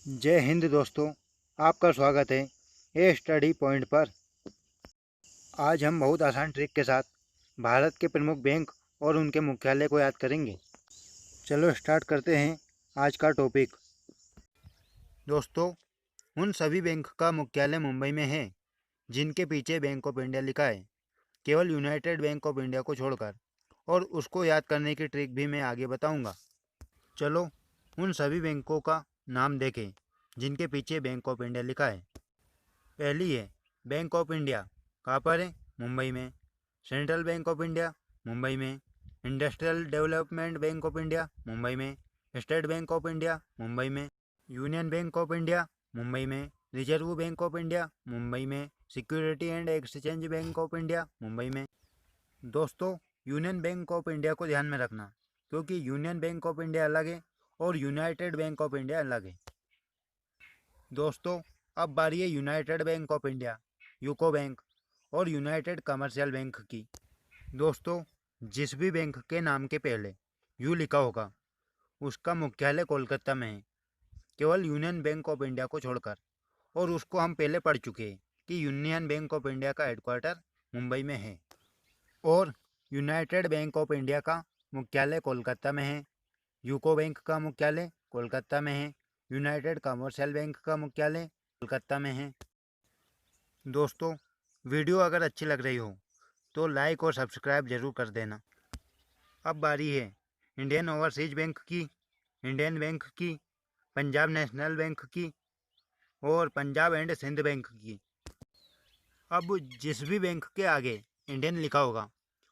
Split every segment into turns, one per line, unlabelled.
जय हिंद दोस्तों, आपका स्वागत है ए स्टडी पॉइंट पर। आज हम बहुत आसान ट्रिक के साथ भारत के प्रमुख बैंक और उनके मुख्यालय को याद करेंगे। चलो स्टार्ट करते हैं आज का टॉपिक। दोस्तों, उन सभी बैंक का मुख्यालय मुंबई में है जिनके पीछे बैंक ऑफ इंडिया लिखा है, केवल यूनाइटेड बैंक ऑफ इंडिया को छोड़कर, और उसको याद करने की ट्रिक भी मैं आगे बताऊंगा। चलो उन सभी बैंकों का नाम देखें जिनके पीछे बैंक ऑफ इंडिया लिखा है। पहली है बैंक ऑफ इंडिया, कहाँ पर है? मुंबई में। Central Bank of India, Mumbai में। Industrial Development Bank of India, Mumbai में। State Bank of India, Mumbai में। Union Bank of India, Mumbai में। Reserve Bank of India, Mumbai में। Security and Exchange Bank of India, Mumbai में। दोस्तों, यूनियन बैंक ऑफ इंडिया को ध्यान में रखना, क्योंकि यूनियन बैंक ऑफ इंडिया अलग है और यूनाइटेड बैंक ऑफ इंडिया अलग है। दोस्तों, अब बारी है United bank of India, UCO bank और यूनाइटेड कमर्शियल बैंक की। दोस्तों, जिस भी बैंक के नाम के पहले यू लिखा होगा उसका मुख्यालय कोलकाता में है, केवल यूनियन बैंक ऑफ इंडिया को छोड़कर, और उसको हम पहले पढ़ चुके हैं कि यूनियन बैंक ऑफ इंडिया का हेडक्वार्टर मुंबई में है और यूनाइटेड बैंक ऑफ इंडिया का मुख्यालय कोलकाता में है। यूको बैंक का मुख्यालय कोलकाता में है। यूनाइटेड कमर्शियल बैंक का मुख्यालय कोलकाता में है। दोस्तों, वीडियो अगर अच्छी लग रही हो तो लाइक और सब्सक्राइब जरूर कर देना। अब बारी है इंडियन ओवरसीज बैंक की, इंडियन बैंक की, पंजाब नेशनल बैंक की और पंजाब एंड सिंध बैंक की। अब जिस भी बैंक के आगे इंडियन लिखा होगा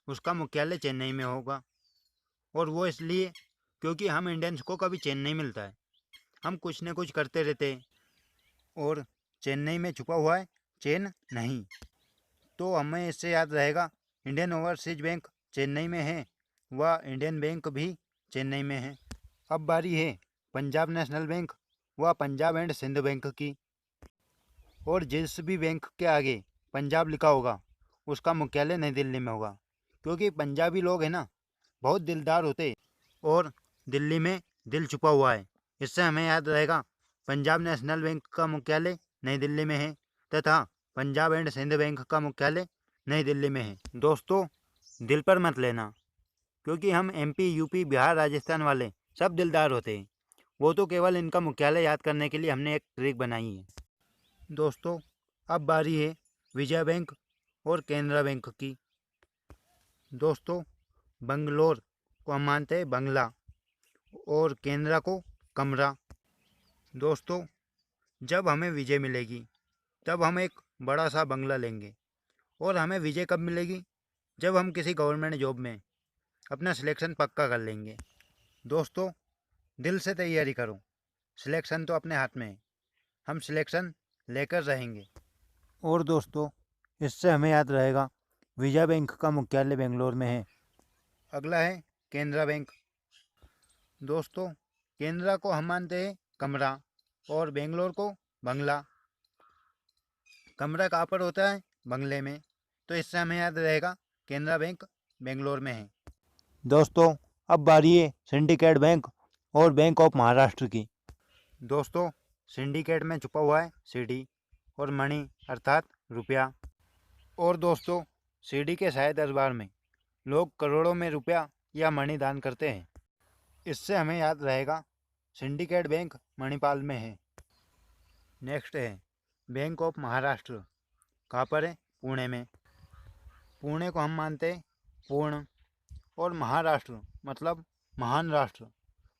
उसका मुख्यालय चेन्नई में होगा, और वो इसलिए क्योंकि हम इंडियंस को कभी चैन नहीं मिलता है, हम कुछ न कुछ करते रहते हैं और चेन्नई में छुपा हुआ है चैन नहीं। तो हमें इससे याद रहेगा इंडियन ओवरसीज बैंक चेन्नई में है, व इंडियन बैंक भी चेन्नई में है। अब बारी है पंजाब नेशनल बैंक व पंजाब एंड सिंध बैंक की, और जिस भी बैंक के आगे पंजाब लिखा होगा उसका मुख्यालय नई दिल्ली में होगा, क्योंकि पंजाबी लोग हैं ना, बहुत दिलदार होते और दिल्ली में दिल छुपा हुआ है। इससे हमें याद रहेगा पंजाब नेशनल बैंक का मुख्यालय नई दिल्ली में है तथा पंजाब एंड सिंध बैंक का मुख्यालय नई दिल्ली में है। दोस्तों, दिल पर मत लेना, क्योंकि हम एमपी, यूपी, बिहार, राजस्थान वाले सब दिलदार होते हैं। वो तो केवल इनका मुख्यालय याद करने के लिए हमने एक ट्रिक बनाई है। दोस्तों, अब बारी है विजया बैंक और केनरा बैंक की। दोस्तों, बंगलोर को हम मानते हैं बंगला और केनरा को कमरा। दोस्तों, जब हमें विजय मिलेगी तब हम एक बड़ा सा बंगला लेंगे, और हमें विजय कब मिलेगी? जब हम किसी गवर्नमेंट जॉब में अपना सिलेक्शन पक्का कर लेंगे। दोस्तों, दिल से तैयारी करो, सिलेक्शन तो अपने हाथ में है, हम सिलेक्शन लेकर रहेंगे। और दोस्तों, इससे हमें याद रहेगा विजया बैंक का मुख्यालय बेंगलोर में है। अगला है केनरा बैंक। दोस्तों, केनरा को हम मानते हैं कमरा और बेंगलोर को बंगला। कमरा कहाँ पर होता है? बंगले में। तो इससे हमें याद रहेगा केनरा बैंक बेंगलोर में है। दोस्तों, अब बारी है सिंडिकेट बैंक और बैंक ऑफ महाराष्ट्र की। दोस्तों, सिंडिकेट में छुपा हुआ है सीडी और मणि अर्थात रुपया। और दोस्तों, सीडी के शाही दरबार में लोग करोड़ों में रुपया या मणि दान करते हैं। इससे हमें याद रहेगा सिंडिकेट बैंक मणिपाल में है। नेक्स्ट है बैंक ऑफ महाराष्ट्र, कहाँ पर है? पुणे में। पुणे को हम मानते हैं पूर्ण, और महाराष्ट्र मतलब महान राष्ट्र।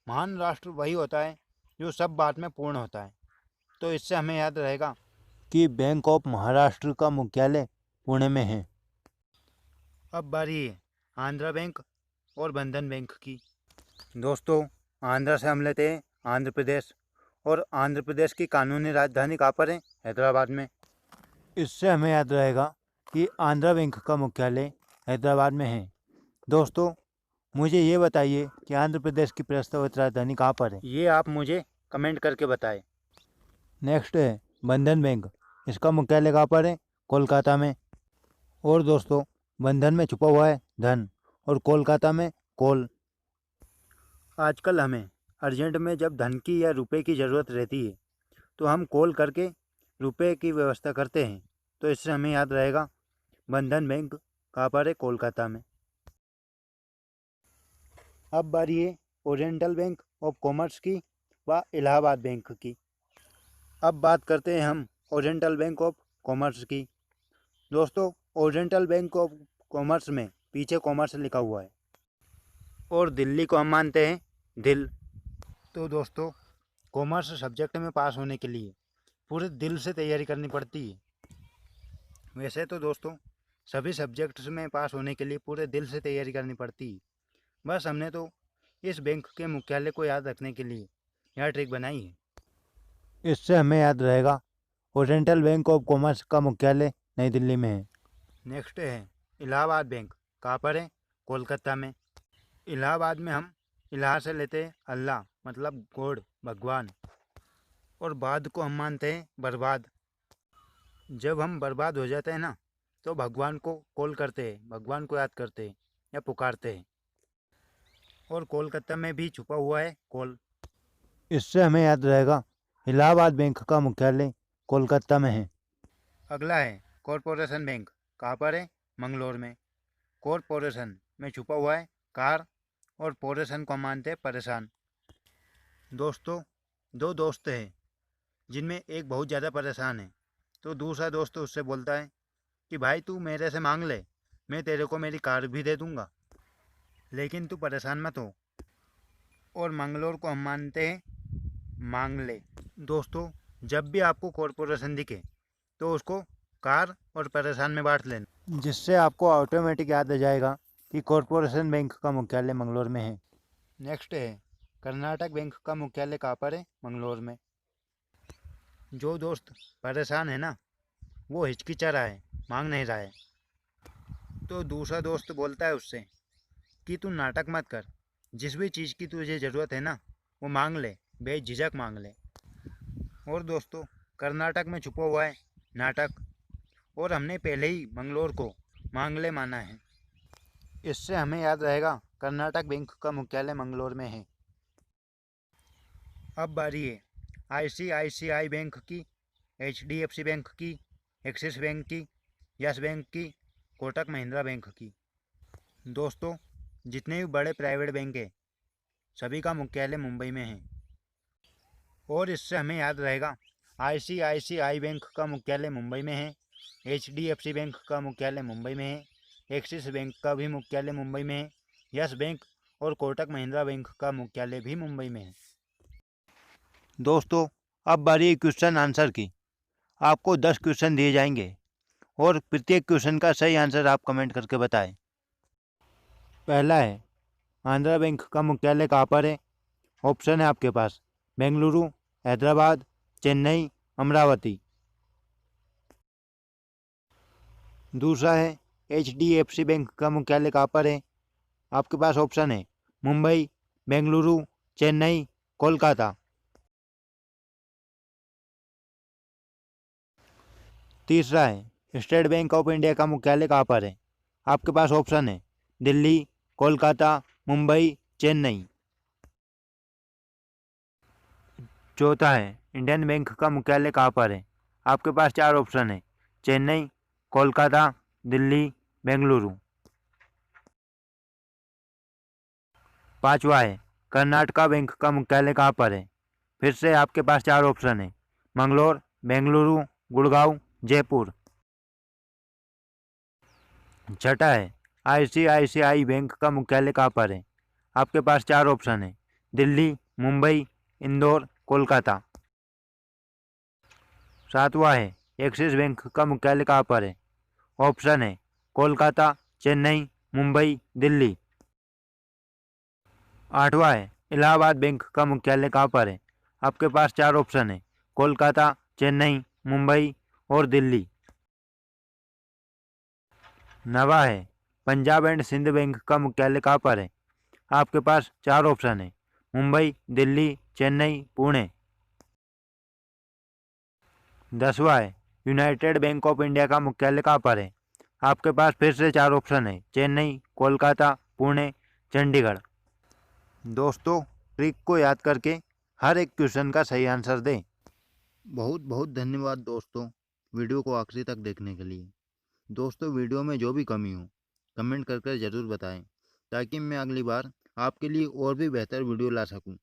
महान राष्ट्र वही होता है जो सब बात में पूर्ण होता है। तो इससे हमें याद रहेगा कि बैंक ऑफ महाराष्ट्र का मुख्यालय पुणे में है। अब बारी है आंध्रा बैंक और बंधन बैंक की। दोस्तों, आंध्रा से हम लेते हैं आंध्र प्रदेश, और आंध्र प्रदेश की कानूनी राजधानी कहाँ पर है? हैदराबाद में। इससे हमें याद रहेगा कि आंध्रा बैंक का मुख्यालय हैदराबाद में है। दोस्तों, मुझे ये बताइए कि आंध्र प्रदेश की प्रस्तावित राजधानी कहाँ पर है? ये आप मुझे कमेंट करके बताएं। नेक्स्ट है बंधन बैंक, इसका मुख्यालय कहाँ पर है? कोलकाता में। और दोस्तों, बंधन में छुपा हुआ है धन और कोलकाता में कोल। आजकल हमें अर्जेंट में जब धन की या रुपए की ज़रूरत रहती है तो हम कॉल करके रुपए की व्यवस्था करते हैं। तो इससे हमें याद रहेगा बंधन बैंक कहाँ पर है? कोलकाता में। अब बारी है ओरिएंटल बैंक ऑफ कॉमर्स की व इलाहाबाद बैंक की। अब बात करते हैं हम ओरिएंटल बैंक ऑफ कॉमर्स की। दोस्तों, ओरिएंटल बैंक ऑफ कॉमर्स में पीछे कॉमर्स लिखा हुआ है और दिल्ली को हम मानते हैं दिल। तो दोस्तों, कॉमर्स सब्जेक्ट में पास होने के लिए पूरे दिल से तैयारी करनी पड़ती है। वैसे तो दोस्तों सभी सब्जेक्ट्स में पास होने के लिए पूरे दिल से तैयारी करनी पड़ती है। बस हमने तो इस बैंक के मुख्यालय को याद रखने के लिए यह ट्रिक बनाई है। इससे हमें याद रहेगा ओरिएंटल बैंक ऑफ कॉमर्स का मुख्यालय नई दिल्ली में है। नेक्स्ट है इलाहाबाद बैंक। कहाँ पर है? कोलकाता में। इलाहाबाद में हम इलाहा से लेते हैं अल्लाह, मतलब गॉड, भगवान, और बाद को हम मानते हैं बर्बाद। जब हम बर्बाद हो जाते हैं ना, तो भगवान को कॉल करते हैं, भगवान को याद करते हैं या पुकारते हैं। और कोलकाता में भी छुपा हुआ है कॉल। इससे हमें याद रहेगा इलाहाबाद बैंक का मुख्यालय कोलकाता में है। अगला है कॉरपोरेशन बैंक। कहाँ पर है? मंगलोर में। कॉरपोरेशन में छुपा हुआ है कार, और पोरेशन को मानते हैं परेशान। दोस्तों, दो दोस्त हैं जिनमें एक बहुत ज़्यादा परेशान है, तो दूसरा दोस्त उससे बोलता है कि भाई तू मेरे से मांग ले, मैं तेरे को मेरी कार भी दे दूंगा, लेकिन तू परेशान मत हो। और मंगलोर को हम मानते हैं मांग ले। दोस्तों, जब भी आपको कॉरपोरेशन दिखे तो उसको कार और परेशान में बांट लेना, जिससे आपको ऑटोमेटिक याद आ जाएगा कि कॉरपोरेशन बैंक का मुख्यालय मंगलोर में है। नेक्स्ट है कर्नाटक बैंक का मुख्यालय कहाँ पर है? मंगलोर में। जो दोस्त परेशान है ना, वो हिचकिचा रहा है, मांग नहीं रहा है, तो दूसरा दोस्त बोलता है उससे कि तू नाटक मत कर, जिस भी चीज़ की तुझे ज़रूरत है ना, वो मांग ले, बेझिझक मांग ले। और दोस्तों, कर्नाटक में छुपा हुआ है नाटक, और हमने पहले ही मंगलोर को मांगले माना है। इससे हमें याद रहेगा कर्नाटक बैंक का मुख्यालय मंगलोर में है। अब बारी है आईसीआईसीआई बैंक की, एचडीएफसी बैंक की, एक्सिस बैंक की, यस बैंक की, कोटक महिंद्रा बैंक की। दोस्तों, जितने भी बड़े प्राइवेट बैंक हैं सभी का मुख्यालय मुंबई में है। और इससे हमें याद रहेगा आईसीआईसीआई बैंक का मुख्यालय मुंबई में है, एचडीएफसी बैंक का मुख्यालय मुंबई में है, एक्सिस बैंक का भी मुख्यालय मुंबई में है, यस बैंक और कोटक महिंद्रा बैंक का मुख्यालय भी मुंबई में है। दोस्तों, अब बारी है क्वेश्चन आंसर की। आपको 10 क्वेश्चन दिए जाएंगे और प्रत्येक क्वेश्चन का सही आंसर आप कमेंट करके बताएं। पहला है आंध्रा बैंक का मुख्यालय कहाँ पर है? ऑप्शन है आपके पास बेंगलुरु, हैदराबाद, चेन्नई, अमरावती। दूसरा है एचडीएफसी बैंक का मुख्यालय कहाँ पर है? आपके पास ऑप्शन है मुंबई, बेंगलुरु, चेन्नई, कोलकाता। तीसरा है स्टेट बैंक ऑफ इंडिया का मुख्यालय कहाँ पर है? आपके पास ऑप्शन है दिल्ली, कोलकाता, मुंबई, चेन्नई। चौथा है इंडियन बैंक का मुख्यालय कहाँ पर है? आपके पास 4 ऑप्शन है चेन्नई, कोलकाता, दिल्ली, बेंगलुरु। पांचवा है कर्नाटका बैंक का मुख्यालय कहाँ पर है? फिर से आपके पास 4 ऑप्शन है मंगलोर, बेंगलुरु, गुड़गांव, जयपुर। छठा है आईसीआईसीआई बैंक का मुख्यालय कहाँ पर है? आपके पास 4 ऑप्शन है दिल्ली, मुंबई, इंदौर, कोलकाता। सातवां है एक्सिस बैंक का मुख्यालय कहाँ पर है? ऑप्शन है कोलकाता, चेन्नई, मुंबई, दिल्ली। आठवां है इलाहाबाद बैंक का मुख्यालय कहाँ पर है? आपके पास 4 ऑप्शन है कोलकाता, चेन्नई, मुंबई और दिल्ली। नवा है पंजाब एंड सिंध बैंक का मुख्यालय कहाँ पर है? आपके पास 4 ऑप्शन है मुंबई, दिल्ली, चेन्नई, पुणे। 10वां है यूनाइटेड बैंक ऑफ इंडिया का मुख्यालय कहाँ पर है? आपके पास फिर से 4 ऑप्शन है चेन्नई, कोलकाता, पुणे, चंडीगढ़। दोस्तों, ट्रिक को याद करके हर एक क्वेश्चन का सही आंसर दें। बहुत बहुत धन्यवाद दोस्तों, वीडियो को आखिरी तक देखने के लिए। दोस्तों, वीडियो में जो भी कमी हो कमेंट कर ज़रूर बताएं, ताकि मैं अगली बार आपके लिए और भी बेहतर वीडियो ला सकूं।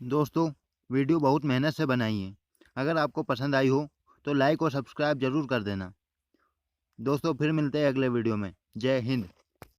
दोस्तों, वीडियो बहुत मेहनत से बनाई है। अगर आपको पसंद आई हो तो लाइक और सब्सक्राइब ज़रूर कर देना। दोस्तों, फिर मिलते हैं अगले वीडियो में। जय हिंद।